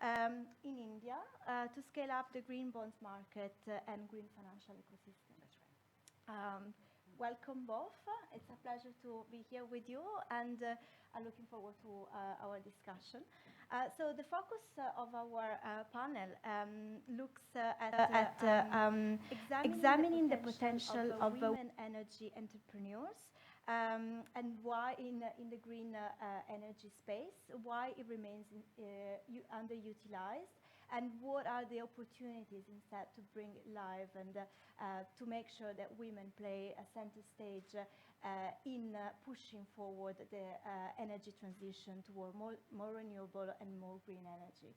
in India to scale up the green bonds market and green financial ecosystem. That's right. Welcome both. It's a pleasure to be here with you, and I'm looking forward to our discussion. So the focus of our panel looks at examining the potential of women energy entrepreneurs and why in the green energy space, why it remains underutilized, and what are the opportunities instead to bring it live and to make sure that women play a center stage in pushing forward the energy transition toward more renewable and more green energy.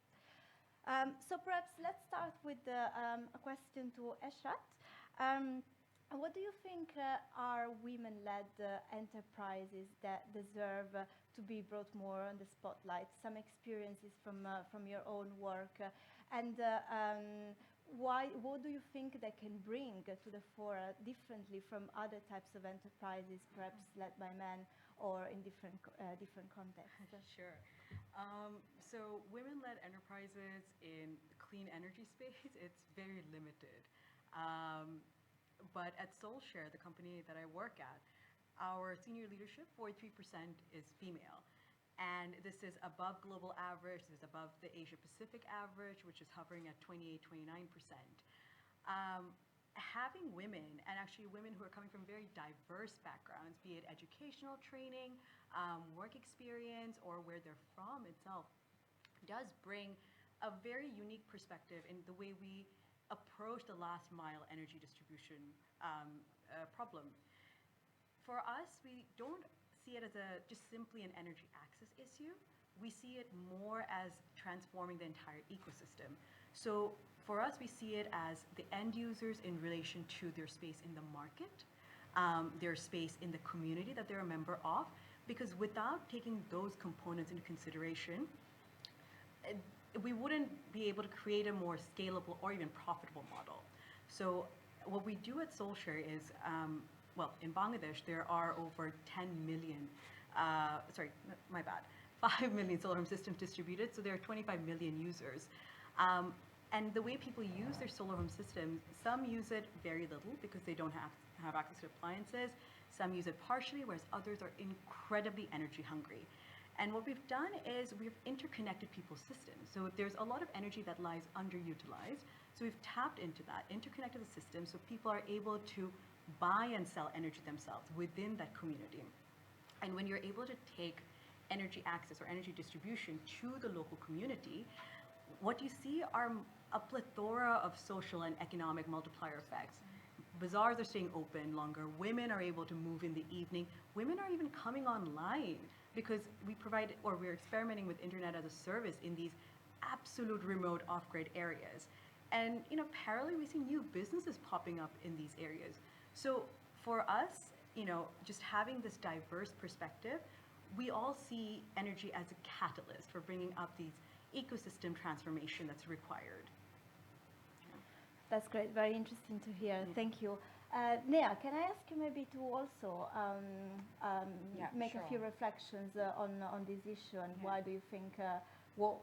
So perhaps let's start with a question to Eshat. What do you think are women-led enterprises that deserve to be brought more on the spotlight? Some experiences from your own work, and what do you think they can bring to the fore differently from other types of enterprises, perhaps led by men or in different contexts? Sure. So women-led enterprises in the clean energy space, it's very limited. But at SoulShare, the company that I work at, our senior leadership, 43% is female. And this is above global average, this is above the Asia Pacific average, which is hovering at 28, 29%. Having women, and actually women who are coming from very diverse backgrounds, be it educational training, work experience, or where they're from itself, does bring a very unique perspective in the way we approach the last mile energy distribution problem. For us, we don't see it as just simply an energy access issue. We see it more as transforming the entire ecosystem. So for us, we see it as the end users in relation to their space in the market, their space in the community that they're a member of, because without taking those components into consideration, we wouldn't be able to create a more scalable or even profitable model. So what we do at SoulShare is, well, in Bangladesh, there are over 10 million, 5 million solar home systems distributed, so there are 25 million users. And the way people use their solar home systems, some use it very little because they don't have access to appliances, some use it partially, whereas others are incredibly energy hungry. And what we've done is we've interconnected people's systems. So there's a lot of energy that lies underutilized. So we've tapped into that, interconnected the system so people are able to buy and sell energy themselves within that community. And when you're able to take energy access or energy distribution to the local community, what you see are a plethora of social and economic multiplier effects. Bazaars are staying open longer. Women are able to move in the evening. Women are even coming online because we provide, or we're experimenting with internet as a service in these absolute remote off-grid areas. And parallelly, we see new businesses popping up in these areas. So for us, just having this diverse perspective, we all see energy as a catalyst for bringing up these ecosystem transformation that's required. That's great, very interesting to hear. Mm-hmm. Thank you. Nea, can I ask you maybe to also make a few reflections on this issue, and why do you think what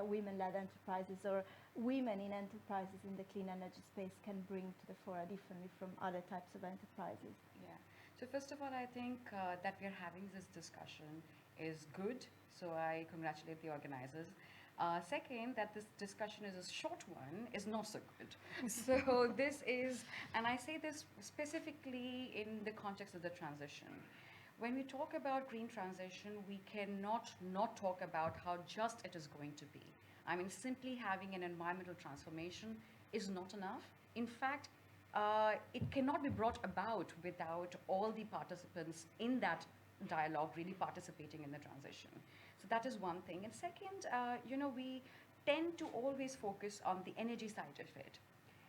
women-led enterprises or women in enterprises in the clean energy space can bring to the fore differently from other types of enterprises? Yeah. So first of all, I think that we're having this discussion is good. So I congratulate the organizers. Second, that this discussion is a short one is not so good. So this is, and I say this specifically in the context of the transition. When we talk about green transition, we cannot not talk about how just it is going to be. I mean, simply having an environmental transformation is not enough. In fact, it cannot be brought about without all the participants in that dialogue really participating in the transition. So that is one thing. And second, we tend to always focus on the energy side of it.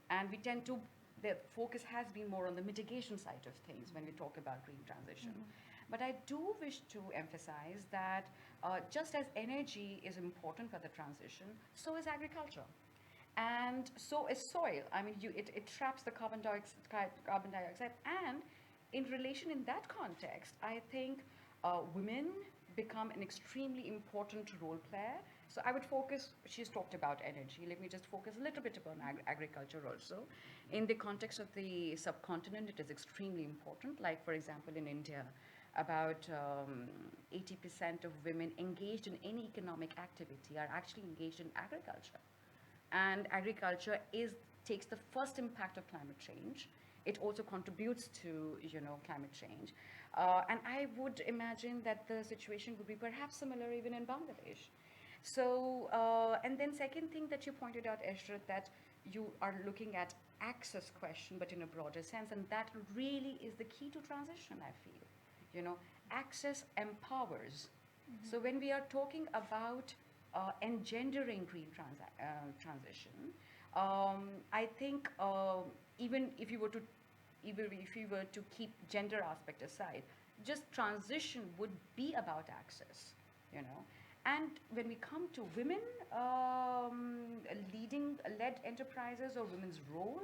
And we tend to, the focus has been more on the mitigation side of things when we talk about green transition. Mm-hmm. But I do wish to emphasize that just as energy is important for the transition, so is agriculture. And so is soil. I mean, it traps the carbon dioxide. And in relation in that context, I think women, become an extremely important role player. So I would focus, she's talked about energy. Let me just focus a little bit upon agriculture also. In the context of the subcontinent, it is extremely important. Like, for example, in India, about 80% of women engaged in any economic activity are actually engaged in agriculture. And agriculture takes the first impact of climate change. It also contributes to, climate change. And I would imagine that the situation would be perhaps similar even in Bangladesh. So, and then second thing that you pointed out, Ashrat, that you are looking at access question, but in a broader sense, and that really is the key to transition, I feel. Access empowers. Mm-hmm. So when we are talking about engendering green transition, I think even if you were to keep gender aspect aside, just transition would be about access, And when we come to women led enterprises or women's role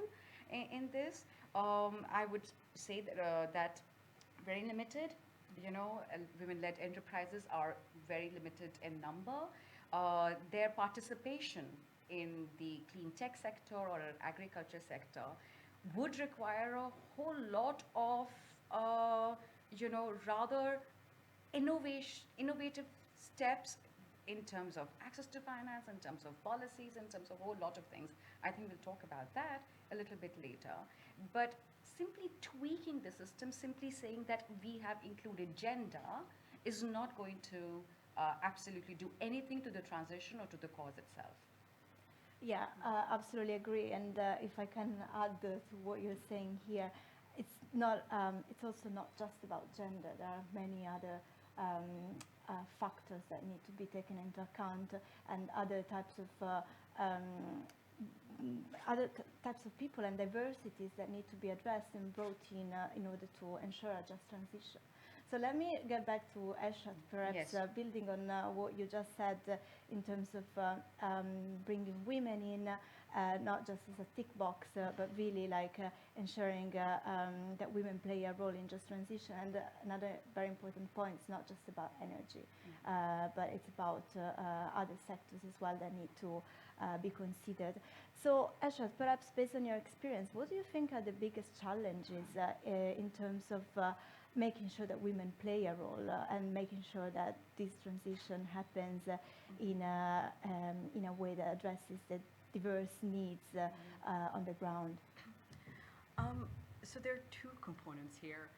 in this, I would say that very limited. Women-led enterprises are very limited in number. Their participation in the clean tech sector or agriculture sector would require a whole lot of, rather innovative steps in terms of access to finance, in terms of policies, in terms of a whole lot of things. I think we'll talk about that a little bit later. But simply tweaking the system, simply saying that we have included gender is not going to absolutely do anything to the transition or to the cause itself. Yeah, absolutely agree. And if I can add to what you're saying here, it's not. It's also not just about gender. There are many other factors that need to be taken into account, and other types of people and diversities that need to be addressed and brought in order to ensure a just transition. So let me get back to Ashrat, perhaps. Yes. Building on what you just said in terms of bringing women in, not just as a tick box, but really like ensuring that women play a role in just transition. And another very important point, it's not just about energy, but it's about other sectors as well that need to be considered. So Ashrat, perhaps based on your experience, what do you think are the biggest challenges in terms of making sure that women play a role and making sure that this transition happens in a way that addresses the diverse needs on the ground? So there are two components here.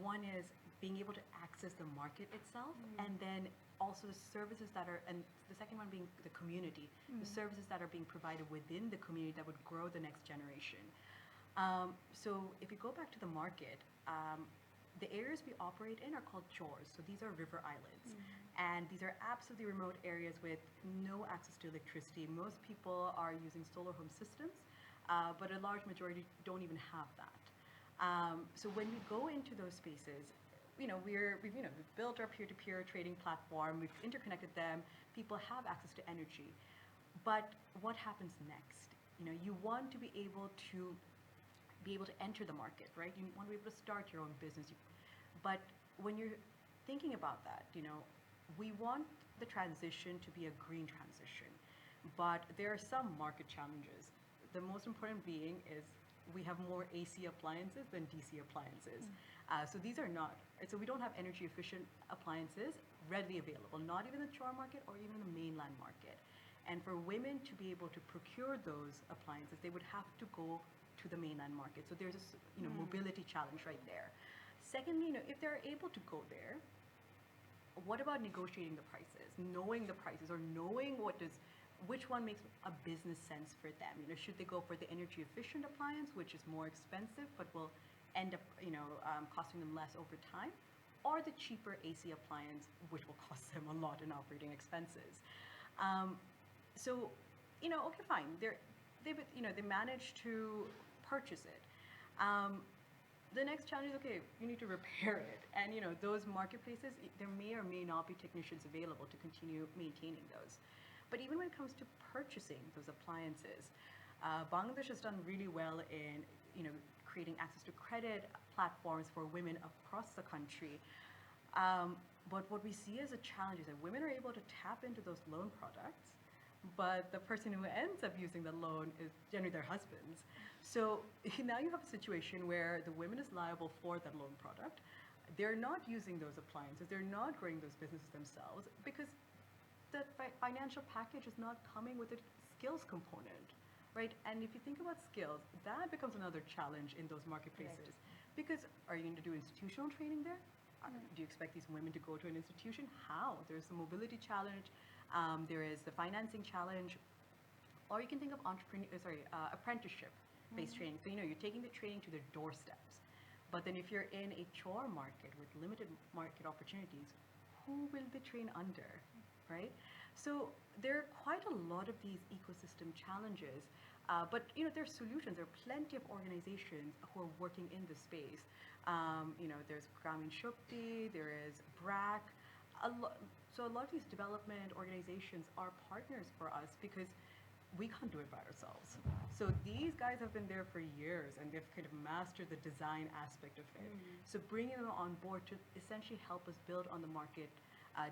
One is being able to access the market itself, and then also the services that are, and the second one being the community, the services that are being provided within the community that would grow the next generation. So if we go back to the market, the areas we operate in are called chores. So these are river islands. And these are absolutely remote areas with no access to electricity. Most people are using solar home systems, but a large majority don't even have that. So when we go into those spaces, we've built our peer-to-peer trading platform, we've interconnected them, people have access to energy. But what happens next? You want to be able to enter the market, right? You want to be able to start your own business. But when you're thinking about that, we want the transition to be a green transition. But there are some market challenges. The most important being is we have more AC appliances than DC appliances. So these are not, so we don't have energy efficient appliances readily available, not even the chore market or even the mainland market. And for women to be able to procure those appliances, they would have to go to the mainland market. So there's a mobility challenge right there. Secondly, if they're able to go there, what about negotiating the prices, knowing the prices, or knowing which one makes a business sense for them? Should they go for the energy efficient appliance, which is more expensive but will end up costing them less over time, or the cheaper AC appliance, which will cost them a lot in operating expenses? Okay, fine. They managed to purchase it. The next challenge is, okay, you need to repair it. And those marketplaces, there may or may not be technicians available to continue maintaining those. But even when it comes to purchasing those appliances, Bangladesh has done really well in creating access to credit platforms for women across the country. But what we see as a challenge is that women are able to tap into those loan products, but the person who ends up using the loan is generally their husbands. So now you have a situation where the woman is liable for that loan product. They're not using those appliances, they're not growing those businesses themselves because the financial package is not coming with a skills component, right? And if you think about skills, that becomes another challenge in those marketplaces. Because are you going to do institutional training there? Do you expect these women to go to an institution? How? There's the mobility challenge, there is the financing challenge, or you can think of apprenticeship-based training. So you're taking the training to their doorsteps. But then if you're in a chore market with limited market opportunities, who will they train under, right? So there are quite a lot of these ecosystem challenges, but there are solutions. There are plenty of organizations who are working in this space. There's Gramin Shakti, there is BRAC. So a lot of these development organizations are partners for us because we can't do it by ourselves. So these guys have been there for years and they've kind of mastered the design aspect of it. So bringing them on board to essentially help us build on the market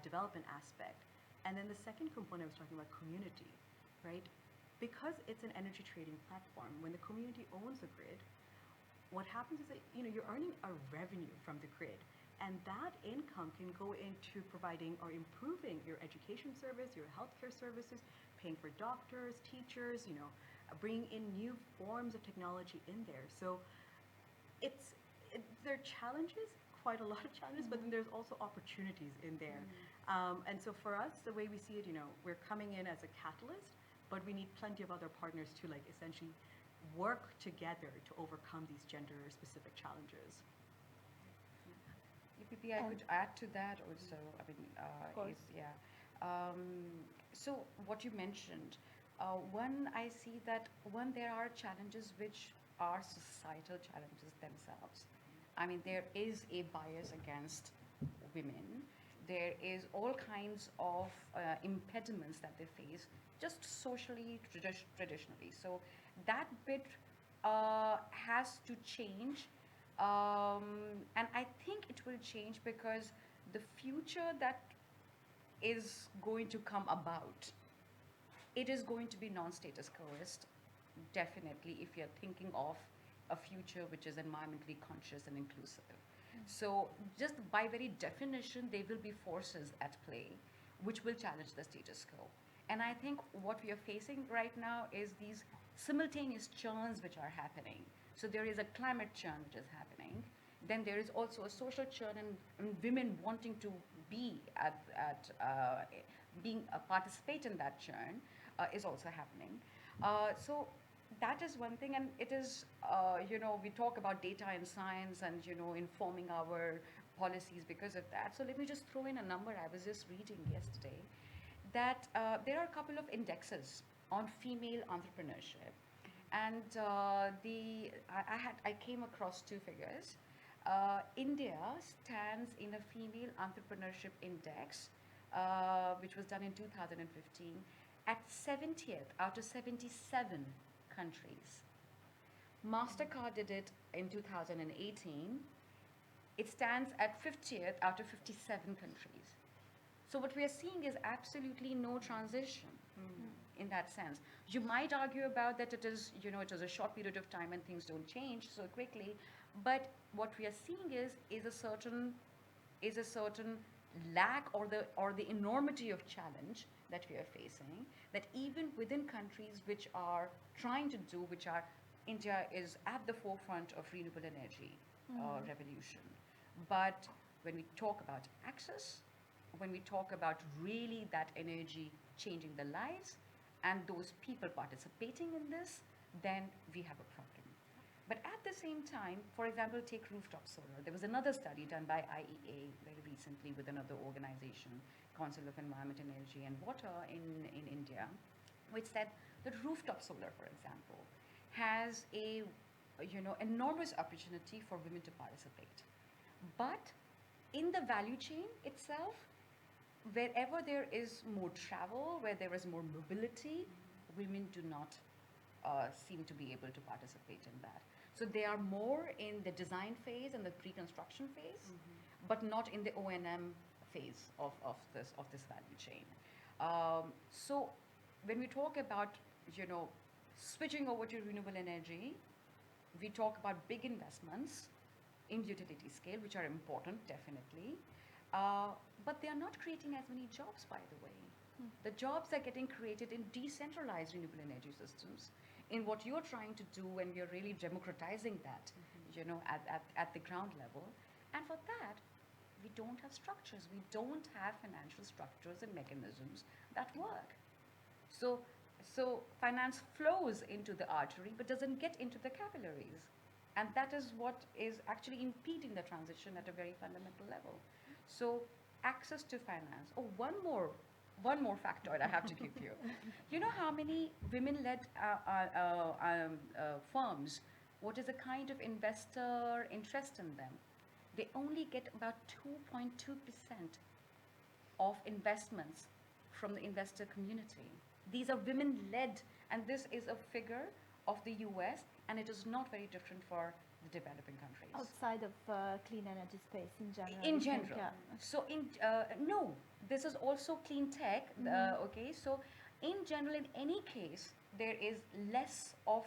development aspect. And then the second component I was talking about, community, right? Because it's an energy trading platform, when the community owns the grid, what happens is that you're earning a revenue from the grid, and that income can go into providing or improving your education service, your healthcare services, paying for doctors, teachers, bringing in new forms of technology in there. So there are challenges, quite a lot of challenges, but then there's also opportunities in there. And so for us, the way we see it, we're coming in as a catalyst, but we need plenty of other partners to essentially work together to overcome these gender-specific challenges. Maybe I could add to that also. I mean, so what you mentioned, I see that there are challenges which are societal challenges themselves. I mean, there is a bias against women. There is all kinds of impediments that they face, just socially, traditionally. So that bit has to change, and I think it will change because the future that is going to come about, it is going to be non-status quoist, definitely, if you're thinking of a future which is environmentally conscious and inclusive. So just by very definition, there will be forces at play which will challenge the status quo. And I think what we are facing right now is these simultaneous churns which are happening. So there is a climate churn which is happening. Then there is also a social churn, and women wanting to be participate in that churn is also happening. So that is one thing, and it is, we talk about data and science and, informing our policies because of that. So let me just throw in a number I was just reading yesterday, that there are a couple of indexes on female entrepreneurship. And I came across two figures. India stands in a female entrepreneurship index, which was done in 2015, at 70th out of 77 countries. MasterCard did it in 2018. It stands at 50th out of 57 countries. So what we are seeing is absolutely no transition in that sense. You might argue about that it is a short period of time and things don't change so quickly, but what we are seeing is a certain lack or the enormity of challenge that we are facing, that even within countries which are trying to do, India is at the forefront of renewable energy revolution. But when we talk about access, when we talk about really that energy changing the lives and those people participating in this, then we have a problem. But at the same time, for example, take Rooftop Solar. There was another study done by IEA very recently with another organization, Council of Environment, Energy and Water in India, which said that Rooftop Solar, for example, has a enormous opportunity for women to participate. But in the value chain itself, wherever there is more travel, where there is more mobility, women do not seem to be able to participate in that. So they are more in the design phase and the pre-construction phase, but not in the O&M phase of this value chain. So when we talk about, you know, switching over to renewable energy, we talk about big investments in utility scale, which are important, definitely. But they are not creating as many jobs, by the way. The jobs are getting created in decentralized renewable energy systems, in what you're trying to do when we're really democratizing that, you know, at the ground level. And for that, we don't have structures. We don't have financial structures and mechanisms that work. So finance flows into the artery but doesn't get into the capillaries. And that is what is actually impeding the transition at a very fundamental level. So access to finance. Oh, one more factoid I have to give you. You know how many women-led firms, what is the kind of investor interest in them? They only get about 2.2% of investments from the investor community. These are women-led, and this is a figure of the US, and it is not very different for the developing countries. Outside of clean energy space in general. In you think, general. yeah. So no, this is also clean tech, okay? So in general, in any case, there is less of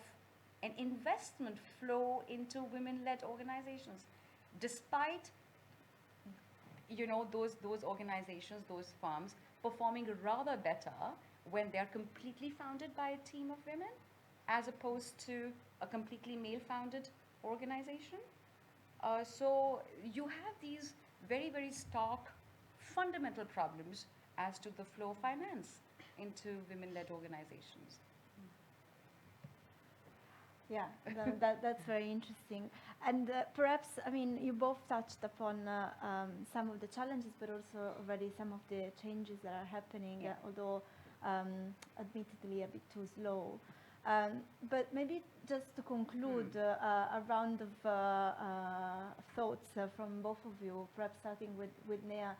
an investment flow into women-led organizations, despite, you know, those organizations, those firms performing rather better when they are completely founded by a team of women, as opposed to a completely male-founded organization. So you have these very, very stark fundamental problems as to the flow of finance into women-led organizations. Yeah, that's very interesting. And perhaps, I mean, you both touched upon some of the challenges, but also already some of the changes that are happening, although admittedly a bit too slow. But maybe just to conclude a round of thoughts from both of you, perhaps starting with Nea.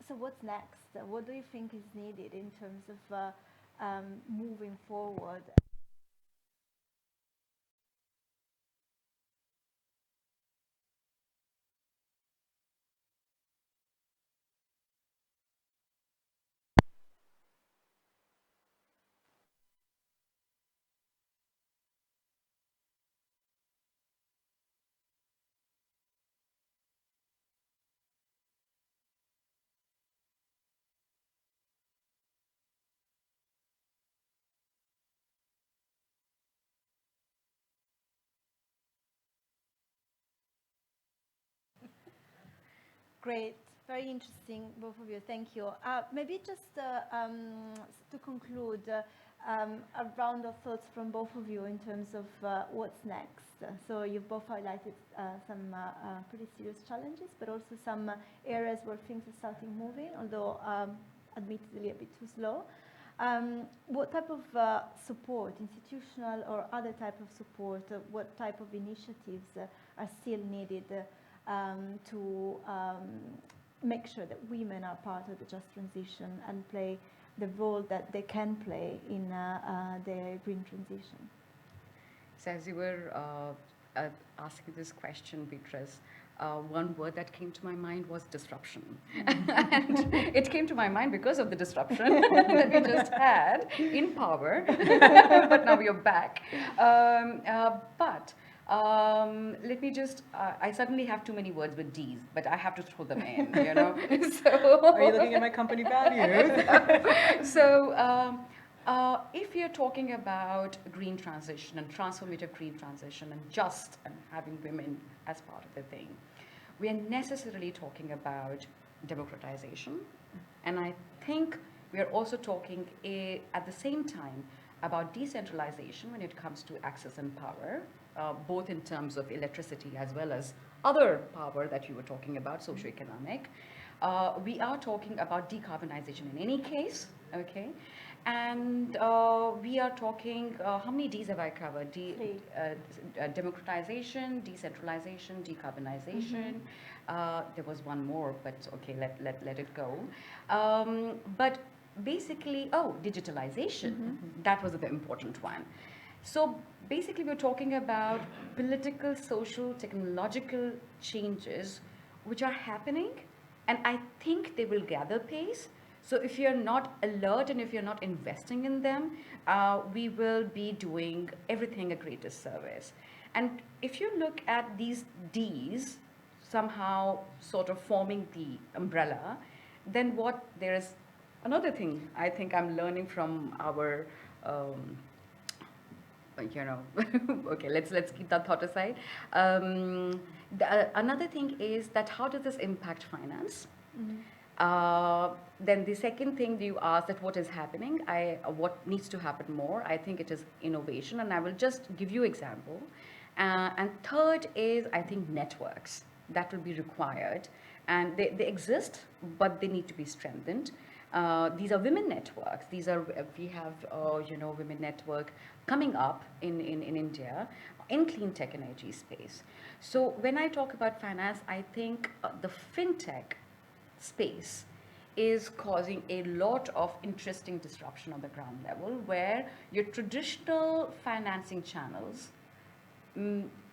So what's next? What do you think is needed in terms of moving forward? Great, very interesting, both of you. Thank you. Maybe just to conclude, a round of thoughts from both of you in terms of what's next. So you've both highlighted some pretty serious challenges, but also some areas where things are starting moving, although admittedly a bit too slow. What type of support, institutional or other type of support, what type of initiatives are still needed to make sure that women are part of the just transition and play the role that they can play in the green transition? So as you were asking this question, Beatrice, one word that came to my mind was disruption. And it came to my mind because of the disruption that we just had in power, but now we are back. But let me just, I suddenly have too many words with D's, but I have to throw them in, you know. So, are you looking at my company values? So if you're talking about green transition and transformative green transition and having women as part of the thing, we are necessarily talking about democratization. And I think we are also talking at the same time about decentralization when it comes to access and power, both in terms of electricity as well as other power that you were talking about, socioeconomic. We are talking about decarbonization in any case, okay? And we are talking, how many Ds have I covered? Democratization, decentralization, decarbonization. There was one more, but okay, let it go. But basically, digitalization, that was the important one. So basically, we're talking about political, social, technological changes which are happening, and I think they will gather pace. So if you're not alert and if you're not investing in them, we will be doing everything a great disservice. And if you look at these Ds somehow sort of forming the umbrella, then there is another thing I think I'm learning from our okay, let's keep that thought aside. Another thing is that how does this impact finance? Then the second thing you asked, that what is happening, what needs to happen more, I think it is innovation, and I will just give you example. And third is, I think, networks that will be required, and they exist, but they need to be strengthened. These are women networks. We have women network coming up in India in clean tech and energy space. So when I talk about finance, I think the fintech space is causing a lot of interesting disruption on the ground level, where your traditional financing channels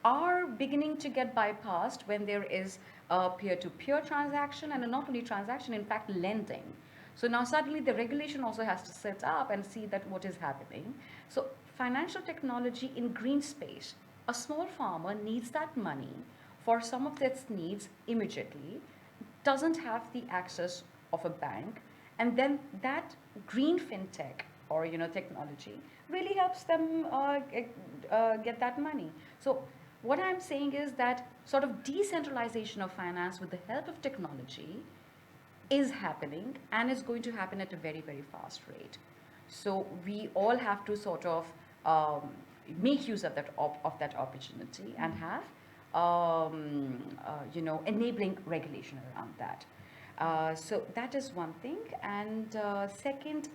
are beginning to get bypassed when there is a peer-to-peer transaction, and not only transaction, in fact lending. So now suddenly the regulation also has to set up and see that what is happening. So financial technology in green space, a small farmer needs that money for some of its needs immediately, doesn't have the access of a bank, and then that green fintech or technology really helps them get that money. So what I'm saying is that sort of decentralization of finance with the help of technology is happening, and is going to happen at a very, very fast rate. So we all have to sort of make use of that opportunity and have enabling regulation around that. So that is one thing. And second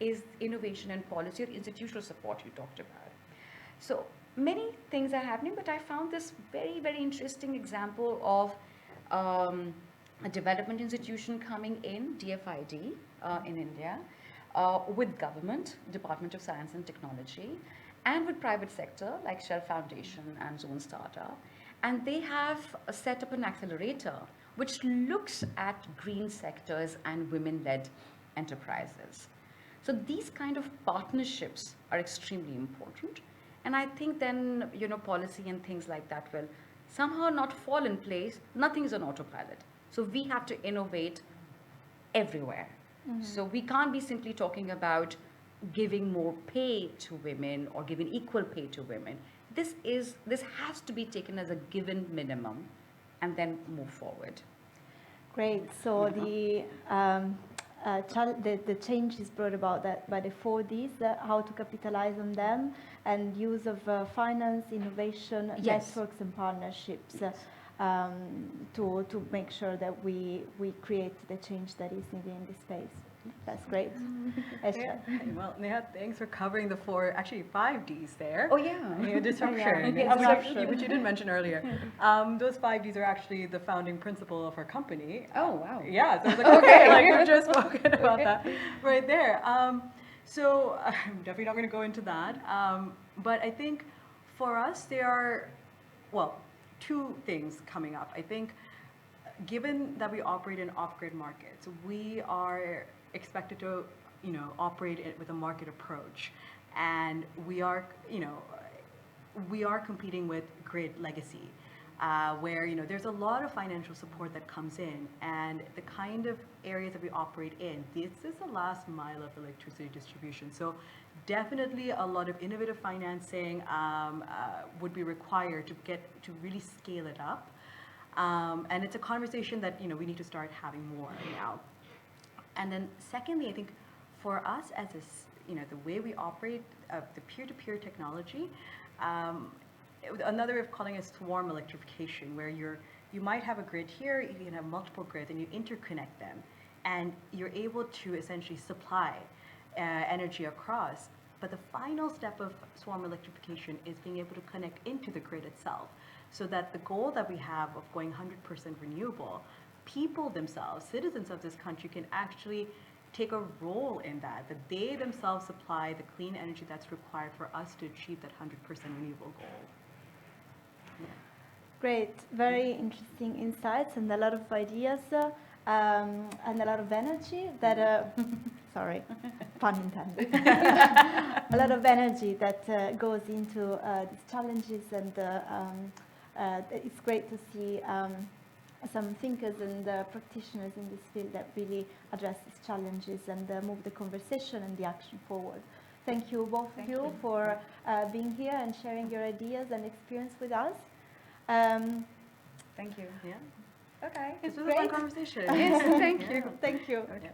is innovation and policy or institutional support you talked about. So many things are happening, but I found this very, very interesting example of a development institution coming in, DFID, in India, with government, Department of Science and Technology, and with private sector like Shell Foundation and Zone Startup. And they have set up an accelerator which looks at green sectors and women-led enterprises. So these kind of partnerships are extremely important. And I think then, policy and things like that will somehow not fall in place. Nothing is on autopilot. So we have to innovate everywhere. So we can't be simply talking about giving more pay to women or giving equal pay to women. This has to be taken as a given minimum and then move forward. Great. So the change is brought about by the 4Ds, how to capitalize on them, and use of finance, innovation, networks and partnerships to make sure that we create the change that is needed in this space. That's great. Yeah. Well, Neha, thanks for covering the 5 Ds there. Oh, yeah. Disruption, which you didn't mention earlier. Those 5 Ds are actually the founding principle of our company. Oh, wow. Yeah, so I was like, okay, we've just spoken about that right there. So I'm definitely not going to go into that. But I think for us, there are, 2 things coming up. I think given that we operate in off-grid markets, we are expected to, operate with a market approach, and we are competing with grid legacy, where there's a lot of financial support that comes in, and the kind of areas that we operate in, this is the last mile of electricity distribution. So definitely a lot of innovative financing would be required to really scale it up. And it's a conversation that we need to start having more now. And then secondly, I think for us as the way we operate the peer-to-peer technology, another way of calling it swarm electrification, where you might have a grid here, you can have multiple grids, and you interconnect them, and you're able to essentially supply energy across. But the final step of swarm electrification is being able to connect into the grid itself, so that the goal that we have of going 100% renewable, people themselves, citizens of this country, can actually take a role in that they themselves supply the clean energy that's required for us to achieve that 100% renewable goal. great. Very interesting insights and a lot of ideas and a lot of energy that, sorry, pun intended, a lot of energy that goes into these challenges, and it's great to see some thinkers and practitioners in this field that really address these challenges and move the conversation and the action forward. Thank you, both of you, for being here and sharing your ideas and experience with us. Thank you. Yeah. Okay. This was a Great. fun conversation. Yes, thank you. Thank you. Okay.